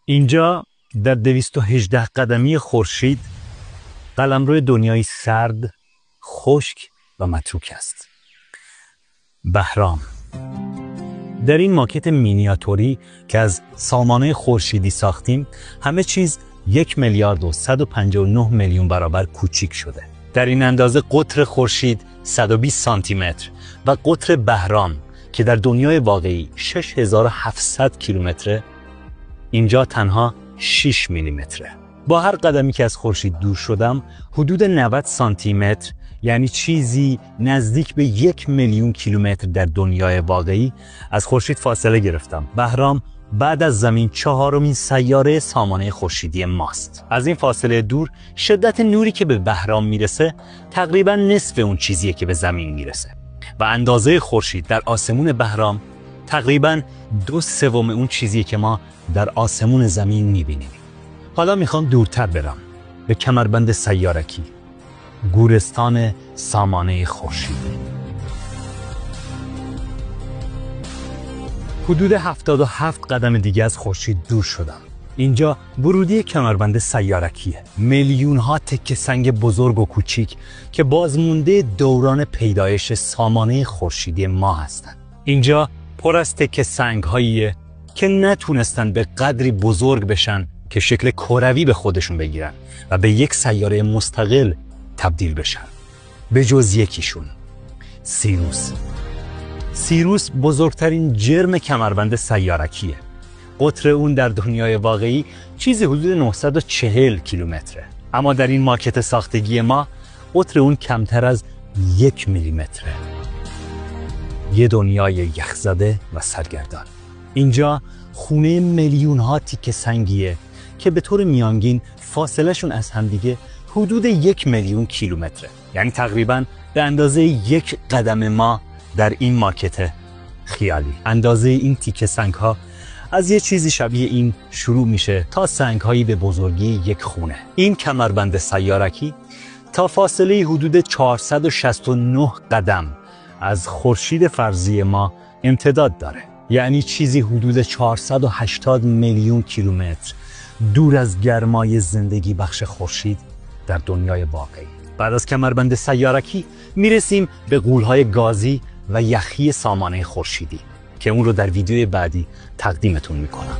اینجا در 218 قدمی خورشید قلمرو دنیای سرد، خشک و متروک است. بهرام. در این ماکت مینیاتوری که از سامانه خورشیدی ساختیم، همه چیز 1,159,000,000 برابر کوچیک شده. در این اندازه قطر خورشید 120 سانتی متر و قطر بهرام که در دنیای واقعی 6700 کیلومتره، اینجا تنها 6 میلیمتره. با هر قدمی که از خورشید دور شدم، حدود 90 سانتی متر، یعنی چیزی نزدیک به 1,000,000 کیلومتر در دنیای واقعی از خورشید فاصله گرفتم. بهرام بعد از زمین 4مین سیاره سامانه خورشیدی ماست. از این فاصله دور شدت نوری که به بهرام میرسه تقریبا نصف اون چیزیه که به زمین میرسه و اندازه خورشید در آسمون بهرام تقریبا 2/3 اون چیزیه که ما در آسمون زمین میبینیم. حالا میخوام دورتر برم به کمربند سیارکی، گورستان سامانه خورشیدی. حدود 77 قدم دیگه از خورشید دور شدم. اینجا ورودی کمربند سیارکیه. میلیون ها تکه سنگ بزرگ و کوچیک که بازمونده دوران پیدایش سامانه خورشیدی ما هستند. اینجا پر از تکه سنگ هاییه که نتونستن به قدری بزرگ بشن که شکل کروی به خودشون بگیرن و به یک سیاره مستقل تبدیل بشن، به جز یکیشون، سیروس. سیروس بزرگترین جرم کمربند سیارکیه. قطر اون در دنیای واقعی چیزی حدود 940 کیلومتره، اما در این ماکت ساختگی ما قطر اون کمتر از 1 میلیمتره. یه دنیای یخزده و سرگردان. اینجا خونه میلیون ها تیکه سنگیه که به طور میانگین فاصله شون از همدیگه حدود 1,000,000 کیلومتره، یعنی تقریباً به اندازه 1 قدم ما در این ماکت خیالی. اندازه این تیکه سنگ ها از یه چیزی شبیه این شروع میشه تا سنگ هایی به بزرگی یک خونه. این کمربند سیارکی تا فاصله حدود 469 قدم از خورشید فرضی ما امتداد داره، یعنی چیزی حدود 480 میلیون کیلومتر دور از گرمای زندگی بخش خورشید در دنیای واقعی. بعد از کمربند سیارکی میرسیم به غول‌های گازی و یخی سامانه خورشیدی که اون رو در ویدیوی بعدی تقدیمتون میکنم.